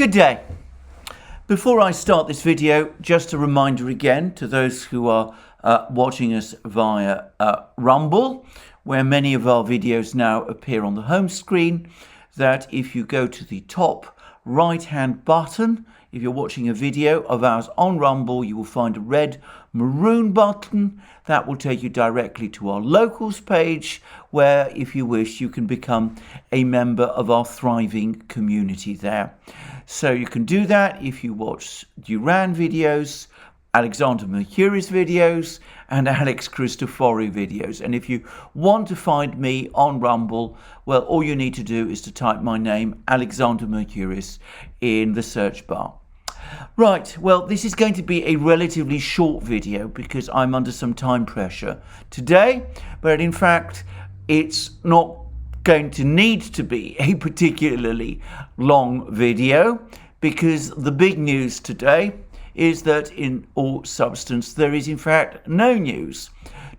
Good day. Before I start this video, just a reminder again to those who are watching us via Rumble, where many of our videos now appear on the home screen, that if you go to the top right-hand button, if you're watching a video of ours on Rumble, you will find a red maroon button that will take you directly to our locals page, where if you wish you can become a member of our thriving community there. So you can do that if you watch Duran videos, Alexander Mercouris videos and Alex Christoforou videos. And if you want to find me on Rumble, well, all you need to do is to type my name, Alexander Mercouris, in the search bar. Right, well, this is going to be a relatively short video because I'm under some time pressure today, but in fact, it's not going to need to be a particularly long video because the big news today is that in all substance there is in fact no news.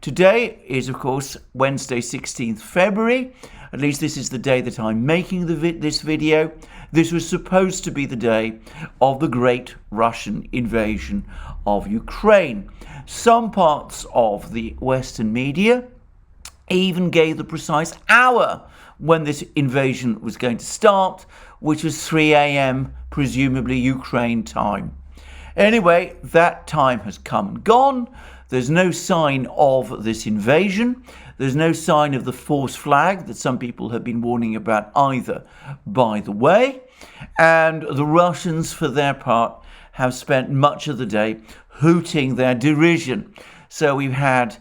Today is of course Wednesday 16th February, at least this is the day that I'm making this video. This was supposed to be the day of the great Russian invasion of Ukraine. Some parts of the Western media even gave the precise hour when this invasion was going to start, which was 3 a.m. presumably Ukraine time. Anyway, that time has come and gone. There's no sign of this invasion. There's no sign of the false flag that some people have been warning about either, by the way. And the Russians, for their part, have spent much of the day hooting their derision. So we've had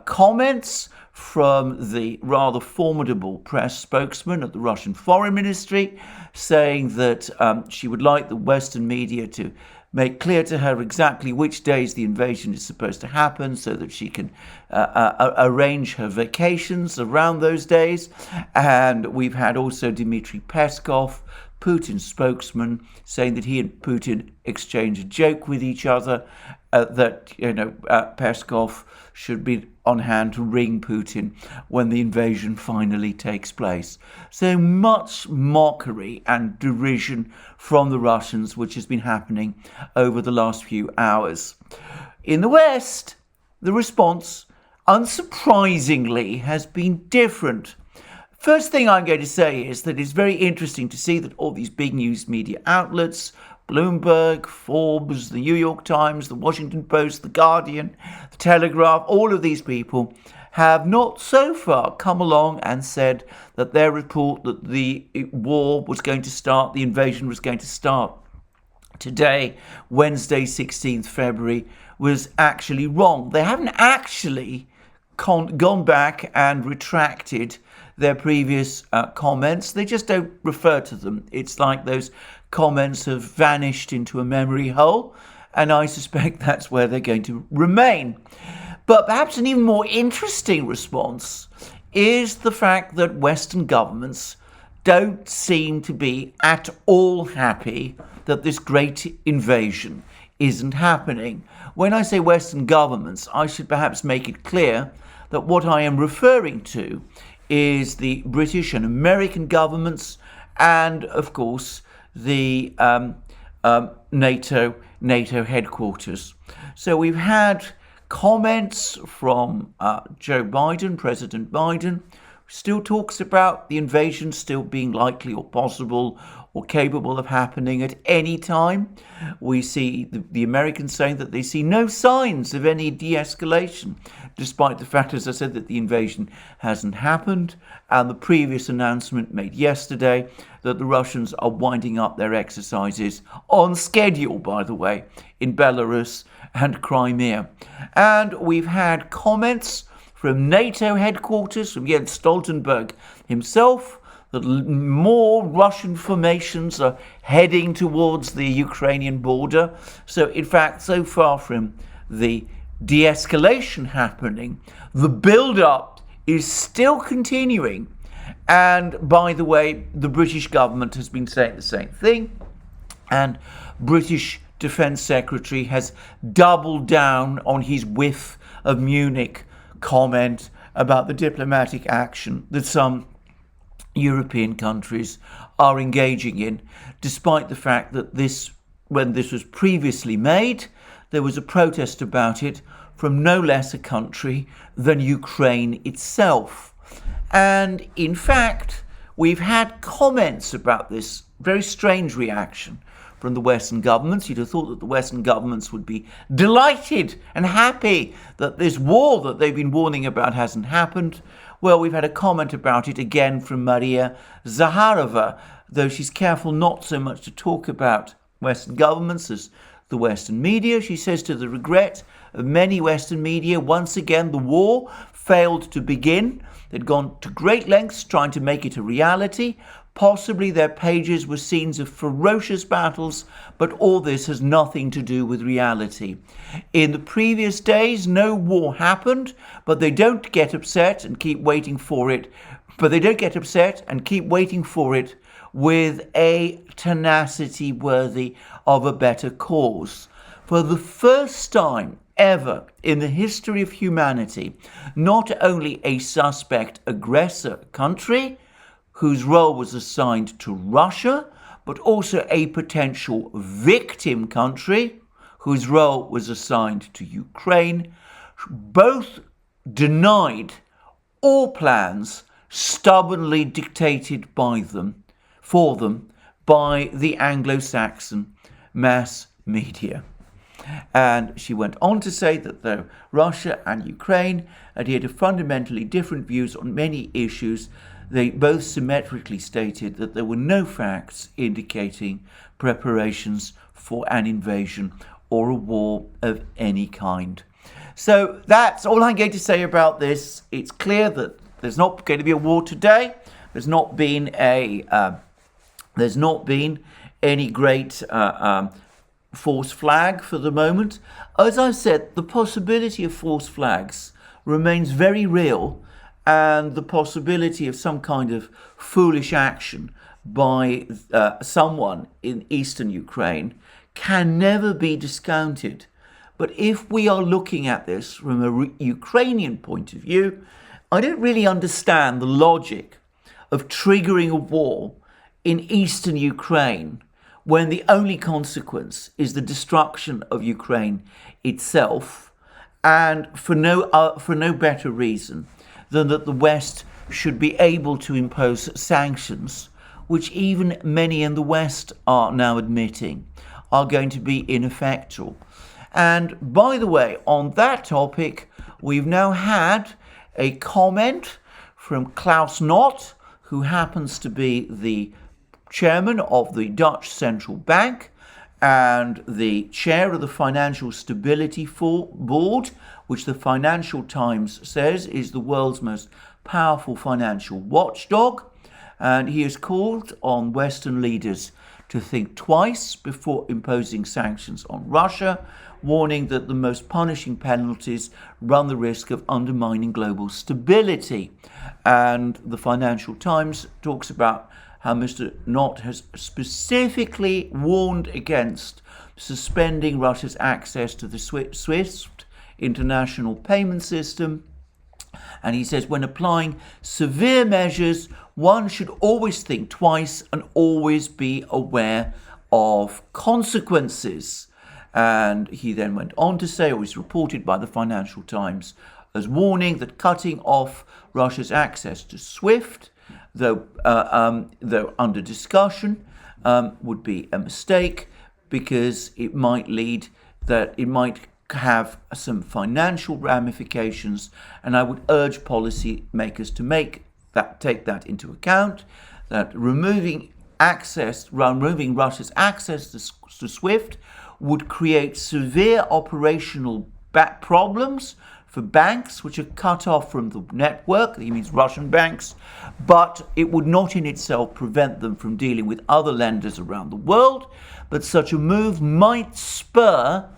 comments from the rather formidable press spokesman at the Russian Foreign Ministry saying that she would like the Western media to make clear to her exactly which days the invasion is supposed to happen so that she can arrange her vacations around those days. And we've had also Dmitry Peskov, Putin's spokesman, saying that he and Putin exchange a joke with each other, that Peskov should be on hand to ring Putin when the invasion finally takes place. So much mockery and derision from the Russians, which has been happening over the last few hours. In the West, the response, unsurprisingly, has been different. First thing I'm going to say is that it's very interesting to see that all these big news media outlets, Bloomberg, Forbes, the New York Times, the Washington Post, the Guardian, the Telegraph, all of these people have not so far come along and said that their report that the war was going to start, the invasion was going to start today, Wednesday, 16th February, was actually wrong. They haven't actually gone back and retracted their previous comments. They just don't refer to them. It's like those comments have vanished into a memory hole, and I suspect that's where they're going to remain. But perhaps an even more interesting response is the fact that Western governments don't seem to be at all happy that this great invasion isn't happening. When I say Western governments, I should perhaps make it clear that what I am referring to is the British and American governments and, of course, the NATO headquarters. So we've had comments from Joe Biden, President Biden, who still talks about the invasion still being likely or possible or capable of happening at any time. We see the Americans saying that they see no signs of any de-escalation, despite the fact, as I said, that the invasion hasn't happened. And the previous announcement made yesterday that the Russians are winding up their exercises on schedule, by the way, in Belarus and Crimea. And we've had comments from NATO headquarters, from Jens Stoltenberg himself, that more Russian formations are heading towards the Ukrainian border. So, in fact, so far from the de-escalation happening, the build-up is still continuing. And, by the way, the British government has been saying the same thing. And British Defence Secretary has doubled down on his whiff of Munich comment about the diplomatic action that some European countries are engaging in, despite the fact that when this was previously made, there was a protest about it from no less a country than Ukraine itself. And in fact, we've had comments about this very strange reaction from the Western governments. You'd have thought that the Western governments would be delighted and happy that this war that they've been warning about hasn't happened. Well, we've had a comment about it again from Maria Zakharova, though she's careful not so much to talk about Western governments as the Western media. She says, to the regret of many Western media, once again the war failed to begin. They'd gone to great lengths trying to make it a reality. Possibly their pages were scenes of ferocious battles, but all this has nothing to do with reality. In the previous days, no war happened, but they don't get upset and keep waiting for it. With a tenacity worthy of a better cause. For the first time ever in the history of humanity, not only a suspect aggressor country, whose role was assigned to Russia, but also a potential victim country, whose role was assigned to Ukraine, both denied all plans stubbornly dictated for them by the Anglo-Saxon mass media. And she went on to say that though Russia and Ukraine adhere to fundamentally different views on many issues, they both symmetrically stated that there were no facts indicating preparations for an invasion or a war of any kind. So that's all I'm going to say about this. It's clear that there's not going to be a war today. There's not been any great false flag for the moment. As I've said, the possibility of false flags remains very real, and the possibility of some kind of foolish action by someone in eastern Ukraine can never be discounted. But if we are looking at this from a Ukrainian point of view, I don't really understand the logic of triggering a war in eastern Ukraine when the only consequence is the destruction of Ukraine itself, and for no better reason than that the West should be able to impose sanctions, which even many in the West are now admitting are going to be ineffectual. And by the way, on that topic, we've now had a comment from Klaus Knot, who happens to be the chairman of the Dutch Central Bank and the chair of the Financial Stability Board, which the Financial Times says is the world's most powerful financial watchdog. And he has called on Western leaders to think twice before imposing sanctions on Russia, warning that the most punishing penalties run the risk of undermining global stability. And the Financial Times talks about how Mr. Knot has specifically warned against suspending Russia's access to the SWIFT international payment system. And he says, when applying severe measures, one should always think twice and always be aware of consequences. And he then went on to say, or was reported by the Financial Times as warning that cutting off Russia's access to SWIFT, though under discussion, would be a mistake, because it might have some financial ramifications, and I would urge policymakers to take that into account, that removing Russia's access to SWIFT would create severe operational problems for banks which are cut off from the network. He means Russian banks, but it would not in itself prevent them from dealing with other lenders around the world. But such a move might spur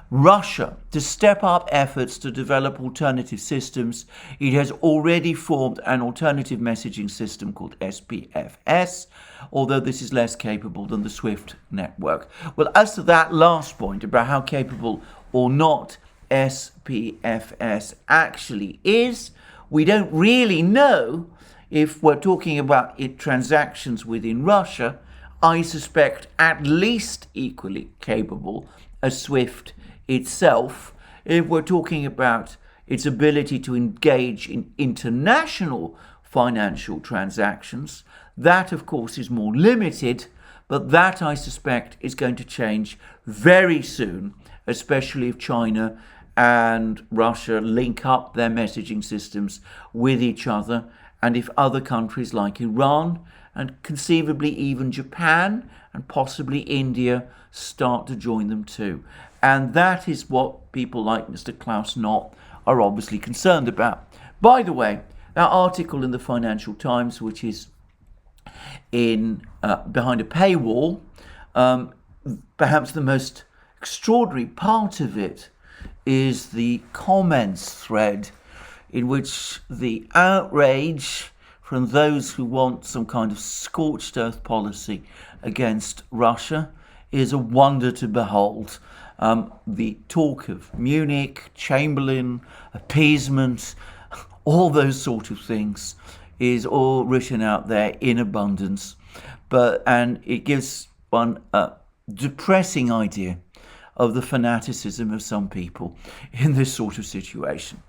Russia to step up efforts to develop alternative systems. It has already formed an alternative messaging system called SPFS, although this is less capable than the SWIFT network. Well, as to that last point about how capable or not SPFS actually is, we don't really know. if we're talking about transactions within Russia, I suspect at least equally capable as SWIFT itself. If we're talking about its ability to engage in international financial transactions, that of course is more limited, but that I suspect is going to change very soon, especially if China and Russia link up their messaging systems with each other, and if other countries like Iran and conceivably even Japan and possibly India start to join them too. And that is what people like Mr. Klaus Knott are obviously concerned about. By the way, that article in the Financial Times, which is in behind a paywall, perhaps the most extraordinary part of it is the comments thread, in which the outrage from those who want some kind of scorched earth policy against Russia is a wonder to behold. The talk of Munich, Chamberlain, appeasement, all those sort of things is all written out there in abundance, and it gives one a depressing idea of the fanaticism of some people in this sort of situation.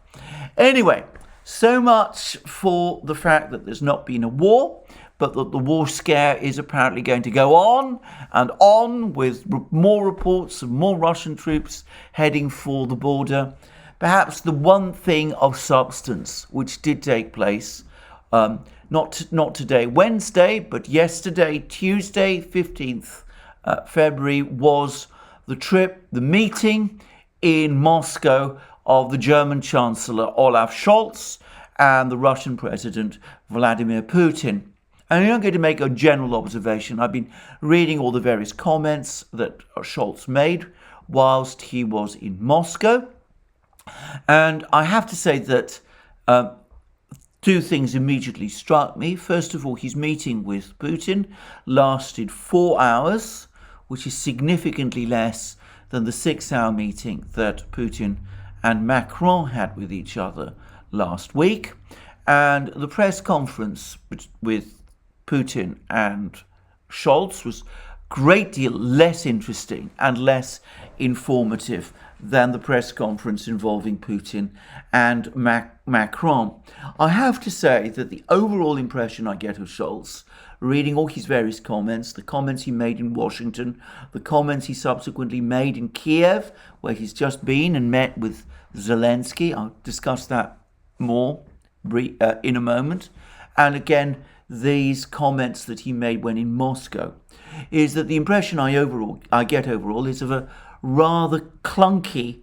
Anyway, so much for the fact that there's not been a war, but that the war scare is apparently going to go on and on, with more reports of more Russian troops heading for the border. Perhaps the one thing of substance which did take place, not today, Wednesday, but yesterday, Tuesday, 15th February, was the meeting in Moscow of the German Chancellor Olaf Scholz and the Russian President Vladimir Putin. And I'm going to make a general observation. I've been reading all the various comments that Scholz made whilst he was in Moscow. And I have to say that two things immediately struck me. First of all, his meeting with Putin lasted 4 hours, which is significantly less than the 6-hour meeting that Putin and Macron had with each other last week. And the press conference with Putin and Scholz was a great deal less interesting and less informative than the press conference involving Putin and Macron. I have to say that the overall impression I get of Scholz, reading all his various comments, the comments he made in Washington, the comments he subsequently made in Kiev, where he's just been and met with Zelensky, I'll discuss that more in a moment, and again these comments that he made when in Moscow, is that the impression I get overall is of a rather clunky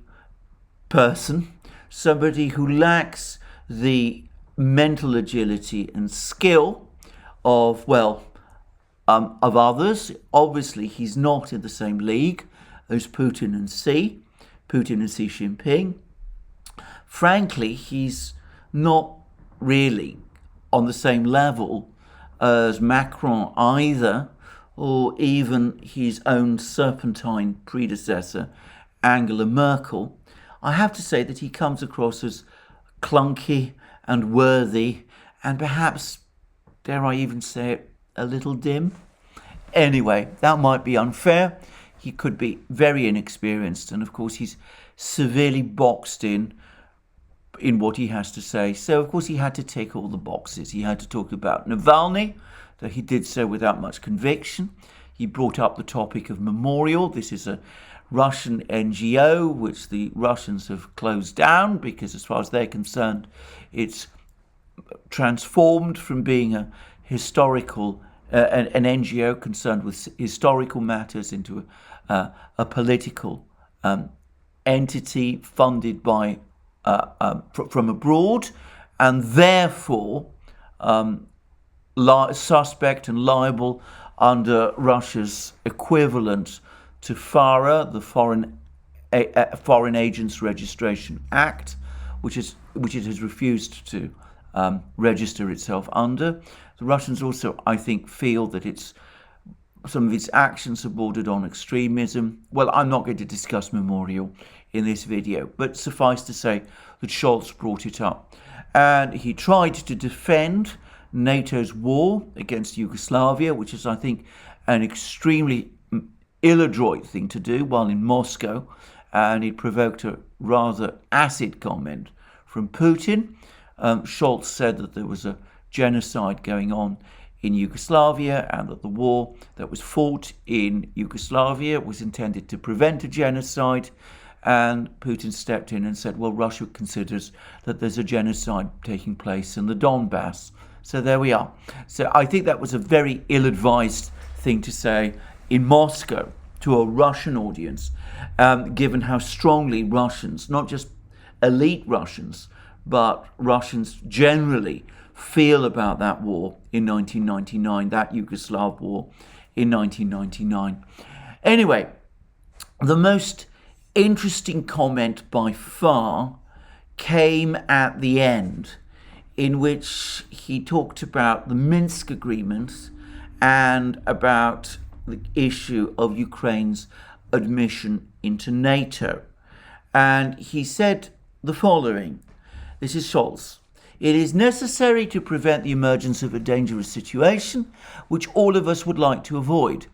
person, somebody who lacks the mental agility and skill of others. Obviously, he's not in the same league as Putin and Xi Jinping. Frankly, he's not really on the same level as Macron either, or even his own serpentine predecessor, Angela Merkel. I have to say that he comes across as clunky and worthy, and perhaps, dare I even say it, a little dim. Anyway, that might be unfair. He could be very inexperienced, and of course he's severely boxed in what he has to say. So of course he had to tick all the boxes. He had to talk about Navalny, though he did so without much conviction. He brought up the topic of Memorial. This is a Russian NGO which the Russians have closed down because, as far as they're concerned, it's transformed from being a historical an NGO concerned with historical matters into a political entity funded by from abroad, and therefore suspect and liable under Russia's equivalent to FARA, the Foreign Agents Registration Act, which it has refused to register itself under. The Russians also, I think, feel that some of its actions are bordered on extremism. Well, I'm not going to discuss Memorial in this video, but suffice to say that Scholz brought it up. And he tried to defend NATO's war against Yugoslavia, which is, I think, an extremely ill-adroit thing to do while in Moscow, and it provoked a rather acid comment from Putin. Scholz said that there was a genocide going on in Yugoslavia and that the war that was fought in Yugoslavia was intended to prevent a genocide. And Putin stepped in and said, well, Russia considers that there's a genocide taking place in the Donbass. So there we are. So I think that was a very ill-advised thing to say in Moscow to a Russian audience, given how strongly Russians, not just elite Russians, but Russians generally feel about that war in 1999, that Yugoslav war in 1999. Anyway, the most interesting comment by far came at the end, in which he talked about the Minsk agreements and about the issue of Ukraine's admission into NATO. And he said the following. This is Scholz. It is necessary to prevent the emergence of a dangerous situation, which all of us would like to avoid.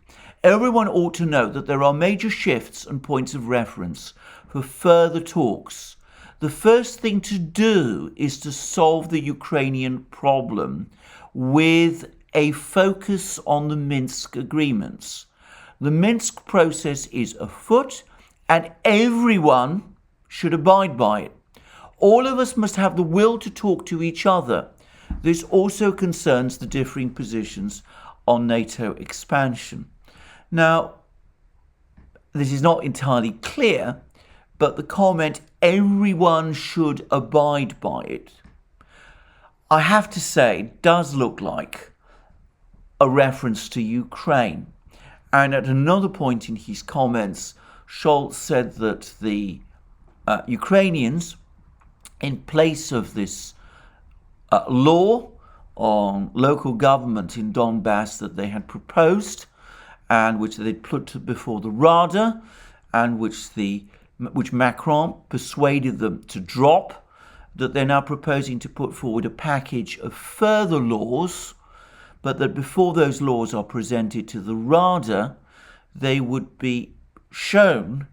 Everyone ought to know that there are major shifts and points of reference for further talks. The first thing to do is to solve the Ukrainian problem with a focus on the Minsk agreements. The Minsk process is afoot and everyone should abide by it. All of us must have the will to talk to each other. This also concerns the differing positions on NATO expansion. Now, this is not entirely clear, but the comment, everyone should abide by it, I have to say, does look like a reference to Ukraine. And at another point in his comments, Scholz said that the Ukrainians, in place of this law on local government in Donbass that they had proposed, and which they put before the Rada, and which Macron persuaded them to drop, that they're now proposing to put forward a package of further laws, but that before those laws are presented to the Rada, they would be shown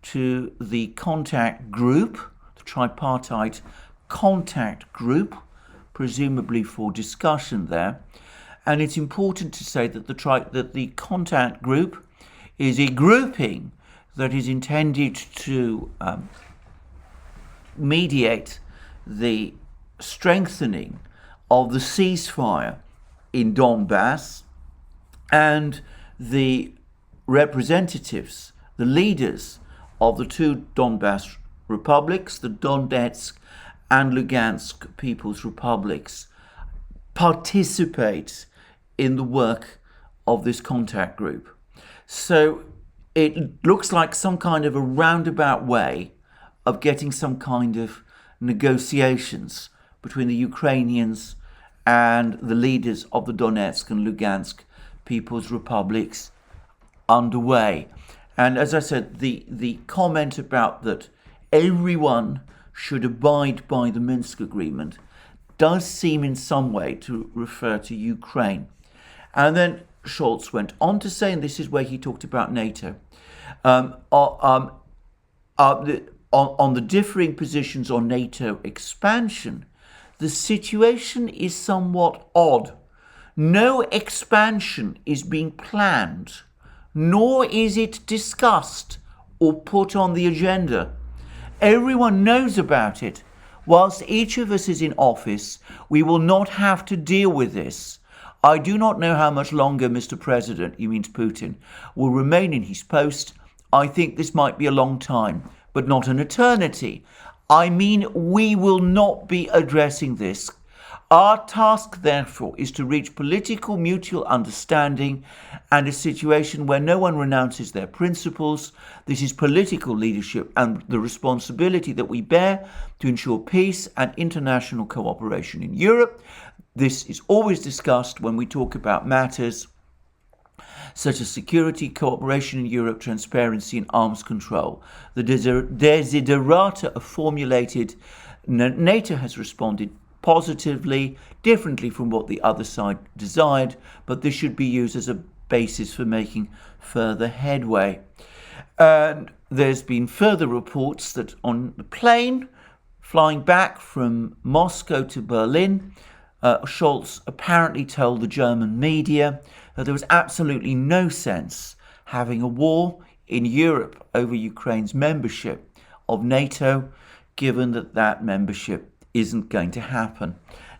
to the contact group, the tripartite contact group, presumably for discussion there. And it's important to say that the contact group is a grouping that is intended to mediate the strengthening of the ceasefire in Donbass, and the representatives, the leaders of the two Donbass republics, the Donetsk and Lugansk People's Republics, participate in the work of this contact group. So it looks like some kind of a roundabout way of getting some kind of negotiations between the Ukrainians and the leaders of the Donetsk and Lugansk People's Republics underway. And as I said, the comment about that everyone should abide by the Minsk agreement does seem in some way to refer to Ukraine. And then Scholz went on to say, and this is where he talked about NATO, on the differing positions on NATO expansion, the situation is somewhat odd. No expansion is being planned, nor is it discussed or put on the agenda. Everyone knows about it. Whilst each of us is in office, we will not have to deal with this. I do not know how much longer Mr. President, he means Putin, will remain in his post. I think this might be a long time, but not an eternity. I mean, we will not be addressing this. Our task, therefore, is to reach political mutual understanding and a situation where no one renounces their principles. This is political leadership and the responsibility that we bear to ensure peace and international cooperation in Europe. This is always discussed when we talk about matters such as security, cooperation in Europe, transparency and arms control. The desiderata are formulated. NATO has responded positively, differently from what the other side desired, but this should be used as a basis for making further headway. And there's been further reports that on the plane flying back from Moscow to Berlin, Scholz apparently told the German media that there was absolutely no sense having a war in Europe over Ukraine's membership of NATO, given that that membership isn't going to happen.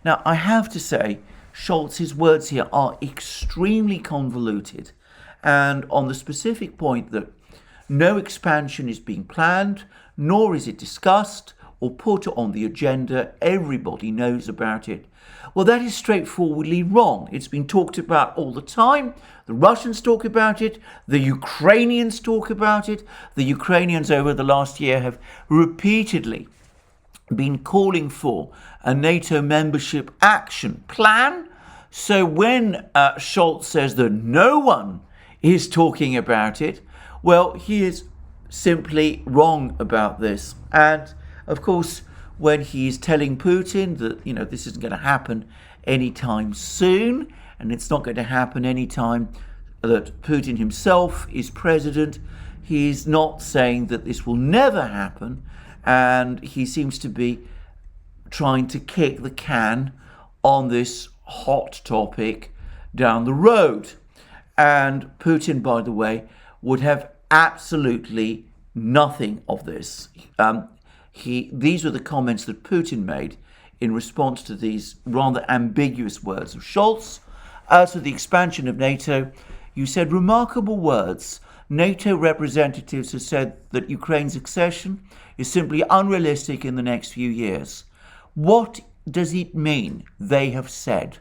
Now, I have to say, Scholz's words here are extremely convoluted, and on the specific point that no expansion is being planned, nor is it discussed or put on the agenda, everybody knows about it. Well, that is straightforwardly wrong. It's been talked about all the time. The Russians talk about it. The Ukrainians talk about it. The Ukrainians over the last year have repeatedly been calling for a NATO membership action plan. So when Scholz says that no one is talking about it, well, he is simply wrong about this. And of course, when he's telling Putin that, this isn't going to happen anytime soon, and it's not going to happen anytime that Putin himself is president, he's not saying that this will never happen, and he seems to be trying to kick the can on this hot topic down the road. And Putin, by the way, would have absolutely nothing of this. These were the comments that Putin made in response to these rather ambiguous words of Scholz. As for the expansion of NATO, you said remarkable words. NATO representatives have said that Ukraine's accession is simply unrealistic in the next few years. What does it mean, they have said?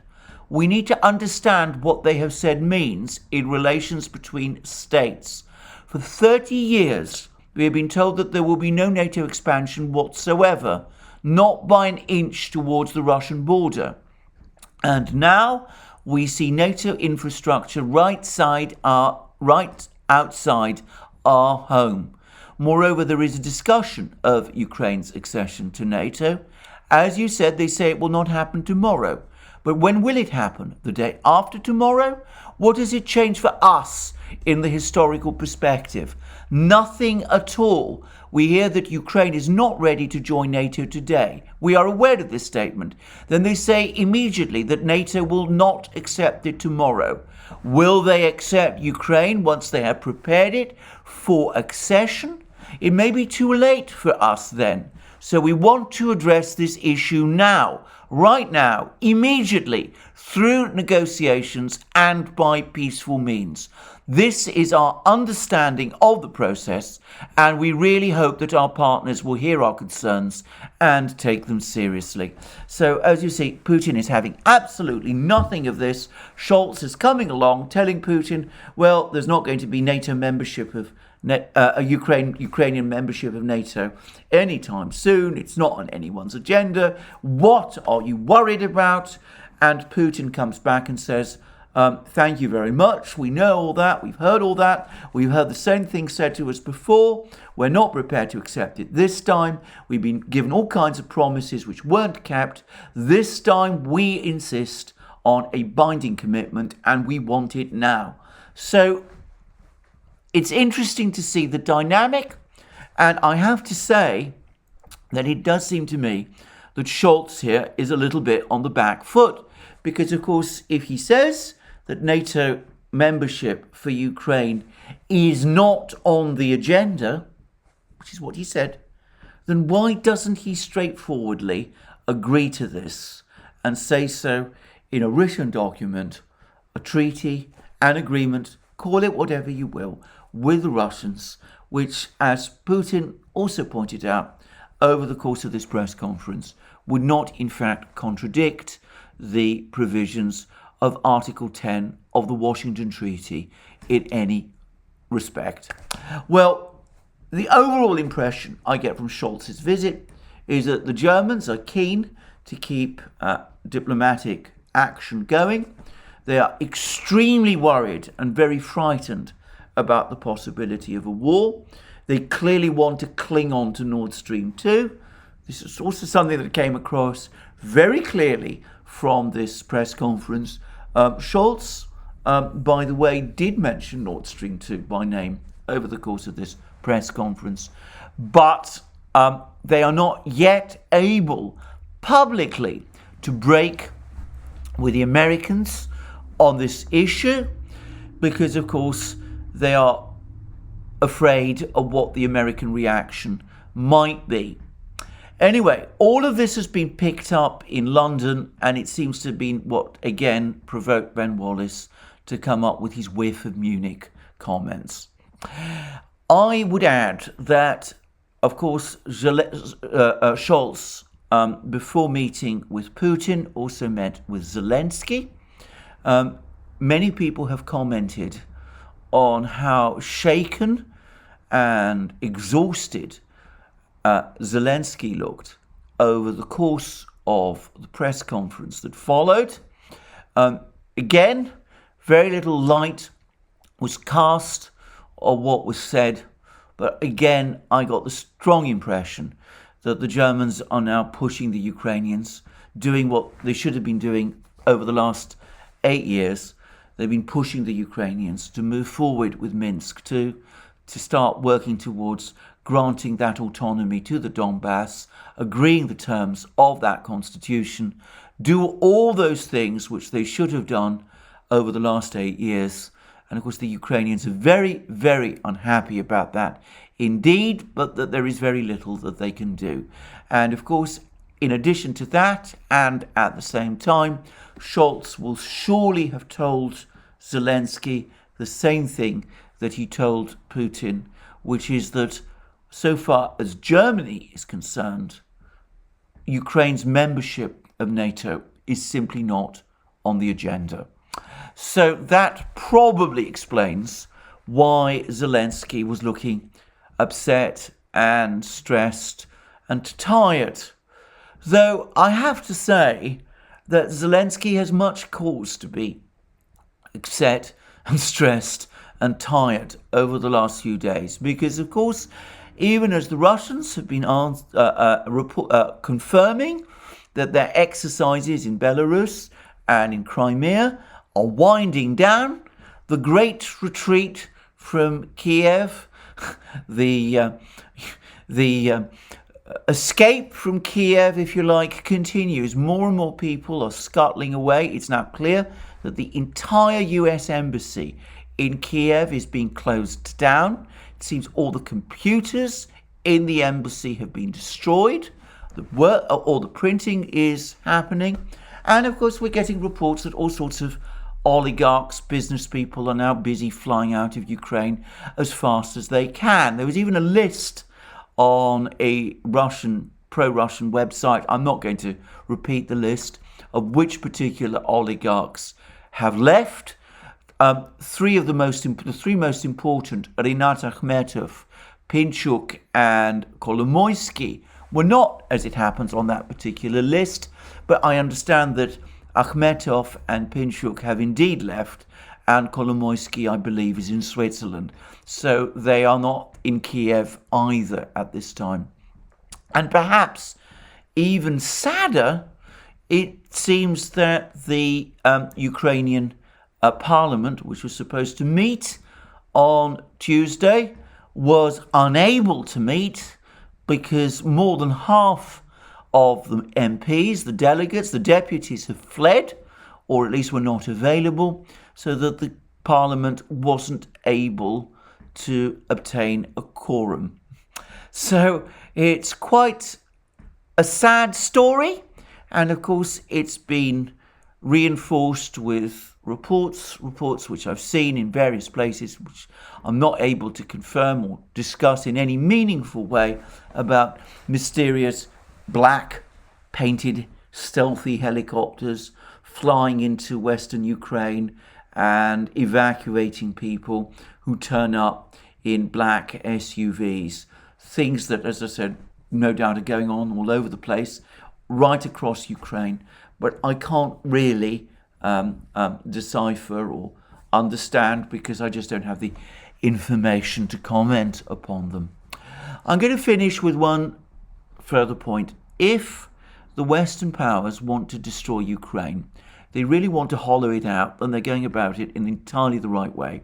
We need to understand what they have said means in relations between states. For 30 years, we have been told that there will be no NATO expansion whatsoever, not by an inch towards the Russian border. And now we see NATO infrastructure right outside our home. Moreover, there is a discussion of Ukraine's accession to NATO. As you said, they say it will not happen tomorrow. But when will it happen? The day after tomorrow? What does it change for us in the historical perspective? Nothing at all. We hear that Ukraine is not ready to join NATO today. We are aware of this statement. Then they say immediately that NATO will not accept it tomorrow. Will they accept Ukraine once they have prepared it for accession? It may be too late for us then. So we want to address this issue now, right now, immediately, through negotiations and by peaceful means. This is our understanding of the process, and we really hope that our partners will hear our concerns and take them seriously. So, as you see, Putin is having absolutely nothing of this. Scholz is coming along telling Putin, well, there's not going to be NATO membership of Ukrainian membership of NATO anytime soon. It's not on anyone's agenda. What are you worried about? And Putin comes back and says, thank you very much. We know all that. We've heard all that. We've heard the same thing said to us before. We're not prepared to accept it this time. We've been given all kinds of promises which weren't kept. This time we insist on a binding commitment, and we want it now. So it's interesting to see the dynamic, and I have to say that it does seem to me that Scholz here is a little bit on the back foot, because of course if he says that NATO membership for Ukraine is not on the agenda, which is what he said, then why doesn't he straightforwardly agree to this and say so in a written document, a treaty, an agreement, call it whatever you will, with the Russians, which, as Putin also pointed out over the course of this press conference, would not in fact contradict the provisions of Article 10 of the Washington Treaty in any respect. Well, the overall impression I get from Scholz's visit is that the Germans are keen to keep diplomatic action going. They are extremely worried and very frightened about the possibility of a war. They clearly want to cling on to Nord Stream 2. This is also something that came across very clearly from this press conference. Scholz, by the way, did mention Nord Stream 2 by name over the course of this press conference, but they are not yet able publicly to break with the Americans on this issue, because of course they are afraid of what the American reaction might be. Anyway, all of this has been picked up in London, and it seems to have been what again provoked Ben Wallace to come up with his whiff of Munich comments. I would add that, of course, Scholz, before meeting with Putin, also met with Zelensky. Many people have commented on how shaken and exhausted Zelensky looked over the course of the press conference that followed. Again, very little light was cast on what was said, but again, I got the strong impression that the Germans are now pushing the Ukrainians, doing what they should have been doing over the last 8 years. They've been pushing the Ukrainians to move forward with Minsk, to start working towards granting that autonomy to the Donbass, agreeing the terms of that constitution, do all those things which they should have done over the last 8 years. And of course, the Ukrainians are very, very unhappy about that indeed, but that there is very little that they can do. And of course, in addition to that, and at the same time, Scholz will surely have told Zelensky the same thing that he told Putin, which is that so far as Germany is concerned, Ukraine's membership of NATO is simply not on the agenda. So that probably explains why Zelensky was looking upset and stressed and tired. Though I have to say that Zelensky has much cause to be upset and stressed and tired over the last few days, because of course, even as the Russians have been confirming that their exercises in Belarus and in Crimea are winding down, the great retreat from Kiev, the escape from Kiev, if you like, continues. More and more people are scuttling away. It's now clear that the entire US embassy in Kiev is being closed down. It seems all the computers in the embassy have been destroyed. All the printing is happening. And of course, we're getting reports that all sorts of oligarchs, business people are now busy flying out of Ukraine as fast as they can. There was even a list on a pro-Russian website. I'm not going to repeat the list of which particular oligarchs have left. The three most important, Rinat Akhmetov, Pinchuk and Kolomoisky, were not, as it happens, on that particular list. But I understand that Akhmetov and Pinchuk have indeed left, and Kolomoisky, I believe, is in Switzerland. So they are not in Kiev either at this time. And perhaps even sadder, it seems that the Ukrainian parliament, which was supposed to meet on Tuesday, was unable to meet because more than half of the MPs, the delegates, the deputies have fled, or at least were not available, so that the parliament wasn't able to obtain a quorum. So it's quite a sad story, and of course it's been reinforced with reports which I've seen in various places, which I'm not able to confirm or discuss in any meaningful way, about mysterious black painted stealthy helicopters flying into Western Ukraine and evacuating people who turn up in black SUVs. Things that, as I said, no doubt are going on all over the place, right across Ukraine, but I can't really decipher or understand because I just don't have the information to comment upon them. I'm going to finish with one further point. If the Western powers want to destroy Ukraine. They really want to hollow it out, and they're going about it in entirely the right way.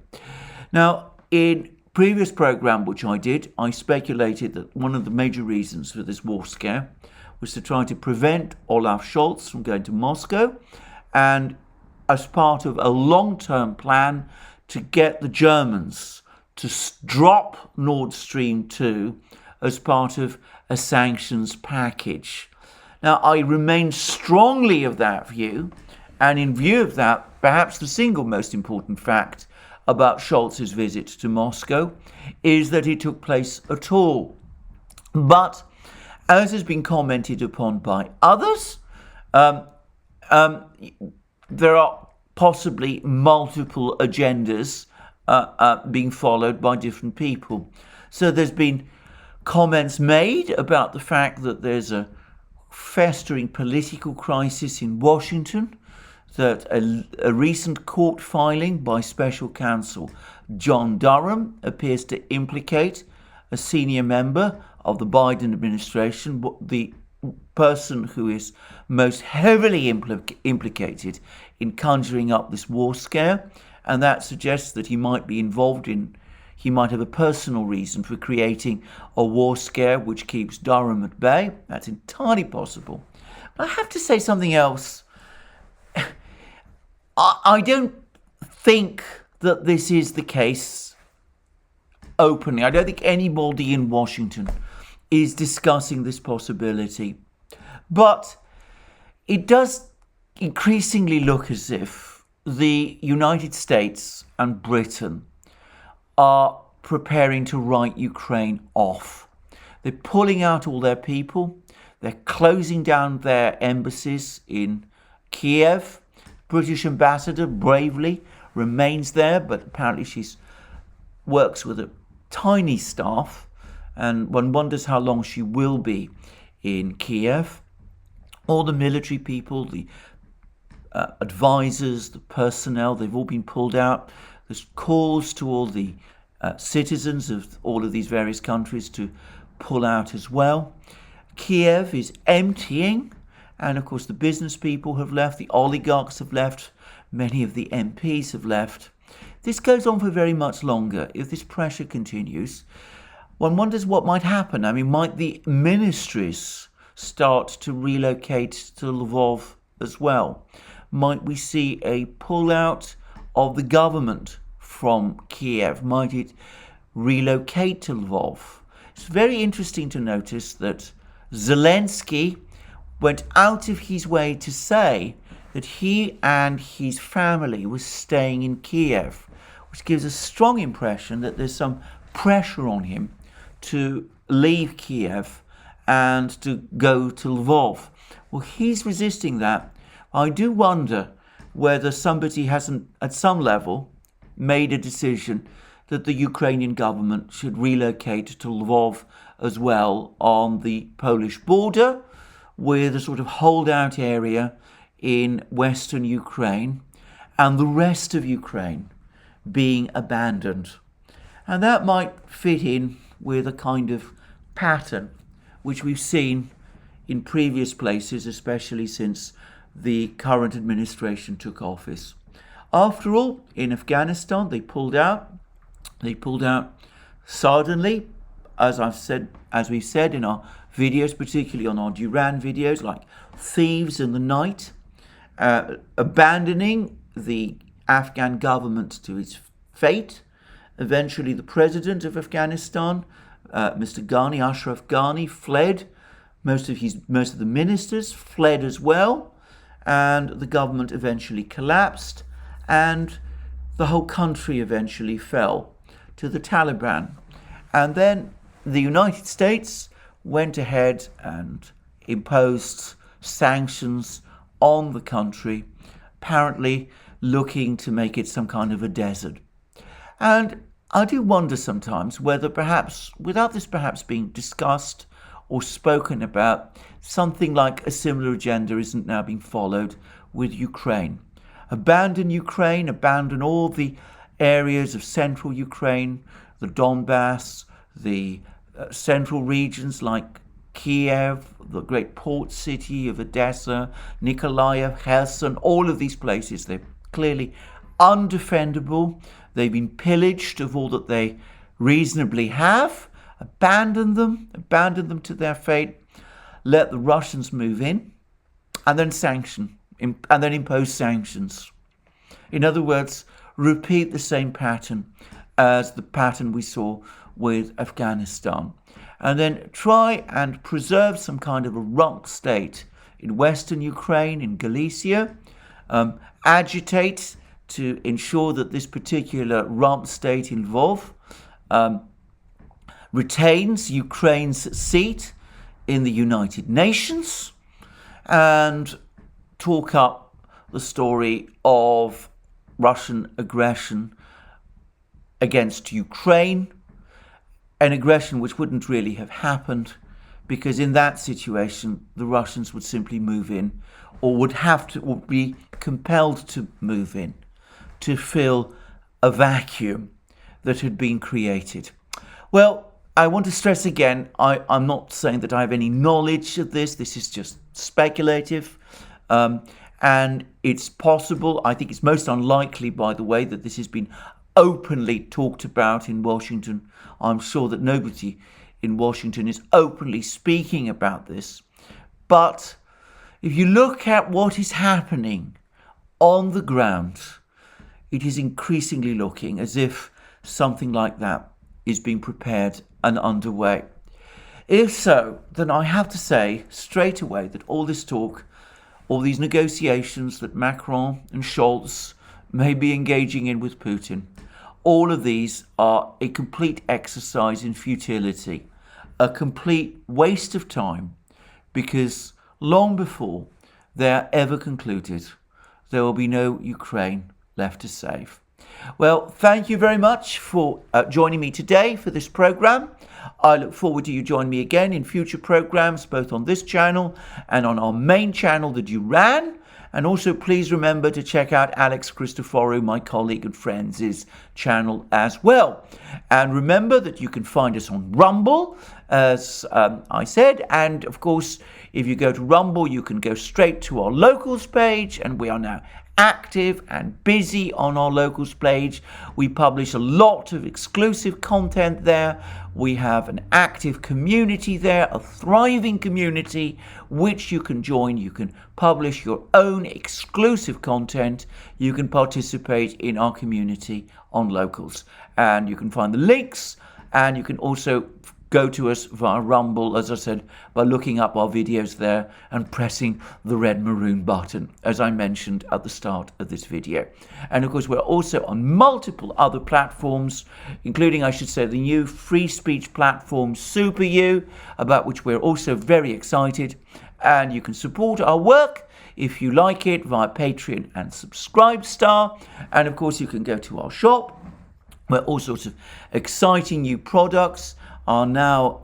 Now, in previous program which I did, I speculated that one of the major reasons for this war scare was to try to prevent Olaf Scholz from going to Moscow, and as part of a long-term plan to get the Germans to drop Nordstrom 2 as part of a sanctions package. Now, I remain strongly of that view, and in view of that, perhaps the single most important fact about Scholz's visit to Moscow is that it took place at all. But, as has been commented upon by others, there are possibly multiple agendas being followed by different people. So there's been comments made about the fact that there's a festering political crisis in Washington, that a recent court filing by Special Counsel John Duran appears to implicate a senior member of the Biden administration, the person who is most heavily implicated in conjuring up this war scare, and that suggests that he might have a personal reason for creating a war scare which keeps Durham at bay. That's entirely possible. But I have to say something else. I don't think that this is the case openly. I don't think anybody in Washington is discussing this possibility. But it does increasingly look as if the United States and Britain are preparing to write Ukraine off. They're pulling out all their people. They're closing down their embassies in Kiev. British ambassador bravely remains there, but apparently she works with a tiny staff, and one wonders how long she will be in Kiev. All the military people, the advisors, the personnel, they've all been pulled out. There's calls to all the citizens of all of these various countries to pull out as well. Kiev is emptying, and of course the business people have left, the oligarchs have left, many of the MPs have left. This goes on for very much longer. If this pressure continues, one wonders what might happen. I mean, might the ministries start to relocate to Lvov as well? Might we see a pullout of the government from Kiev? Might it relocate to Lvov? It's very interesting to notice that Zelensky went out of his way to say that he and his family was staying in Kiev, which gives a strong impression that there's some pressure on him to leave Kiev and to go to Lvov. Well, he's resisting that. I do wonder whether somebody hasn't, at some level, made a decision that the Ukrainian government should relocate to Lvov as well, on the Polish border, with a sort of holdout area in western Ukraine, and the rest of Ukraine being abandoned. And that might fit in with a kind of pattern which we've seen in previous places, especially since the current administration took office. After all, in Afghanistan, they pulled out suddenly, as we've said in our videos, particularly on our Duran videos, like thieves in the night, abandoning the Afghan government to its fate. Eventually, the president of Afghanistan, Mr. Ghani, Ashraf Ghani, fled. Most of the ministers fled as well, and the government eventually collapsed, and the whole country eventually fell to the Taliban. And then the United States went ahead and imposed sanctions on the country, apparently looking to make it some kind of a desert. And I do wonder sometimes whether perhaps, without this perhaps being discussed or spoken about, something like a similar agenda isn't now being followed with Ukraine. Abandon Ukraine, abandon all the areas of central Ukraine, the Donbass, the central regions like Kiev, the great port city of Odessa, Nikolaev, Kherson, all of these places, they're clearly undefendable. They've been pillaged of all that they reasonably have. Abandon them to their fate. Let the Russians move in, and then impose sanctions. In other words, repeat the same pattern as the pattern we saw with Afghanistan. And then try and preserve some kind of a rump state in Western Ukraine, in Galicia. Agitate to ensure that this particular rump state retains Ukraine's seat in the United Nations, and talk up the story of Russian aggression against Ukraine, an aggression which wouldn't really have happened, because in that situation the Russians would simply move in, or would be compelled to move in to fill a vacuum that had been created. Well, I want to stress again, I'm not saying that I have any knowledge of this. This is just speculative. And it's possible, I think it's most unlikely, by the way, that this has been openly talked about in Washington. I'm sure that nobody in Washington is openly speaking about this. But if you look at what is happening on the ground, it is increasingly looking as if something like that is being prepared and underway. If so, then I have to say straight away that all this talk, all these negotiations that Macron and Scholz may be engaging in with Putin, all of these are a complete exercise in futility, a complete waste of time, because long before they are ever concluded, there will be no Ukraine left to save. Well, thank you very much for joining me today for this program. I look forward to you joining me again in future programs, both on this channel and on our main channel, the Duran. And also, please remember to check out Alex Christoforou, my colleague and friend's channel as well. And remember that you can find us on Rumble, as I said. And of course, if you go to Rumble, you can go straight to our locals page. And we are now active and busy on our locals page. We publish a lot of exclusive content there. We have an active community there, a thriving community, which you can join. You can publish your own exclusive content. You can participate in our community on locals. And you can find the links, and you can also go to us via Rumble, as I said, by looking up our videos there and pressing the red maroon button, as I mentioned at the start of this video. And of course, we're also on multiple other platforms, including, I should say, the new free speech platform SuperU, about which we're also very excited. And you can support our work, if you like it, via Patreon and Subscribestar. And of course, you can go to our shop, where all sorts of exciting new products are now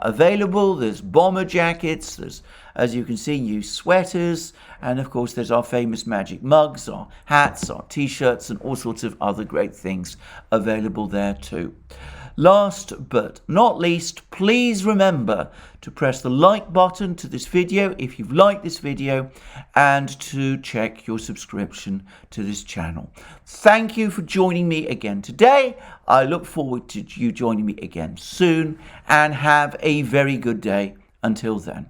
available. There's bomber jackets, there's, as you can see, new sweaters, and of course there's our famous magic mugs, our hats, our t-shirts, and all sorts of other great things available there too. Last but not least, please remember to press the like button to this video if you've liked this video, and to check your subscription to this channel. Thank you for joining me again today. I look forward to you joining me again soon, and have a very good day until then.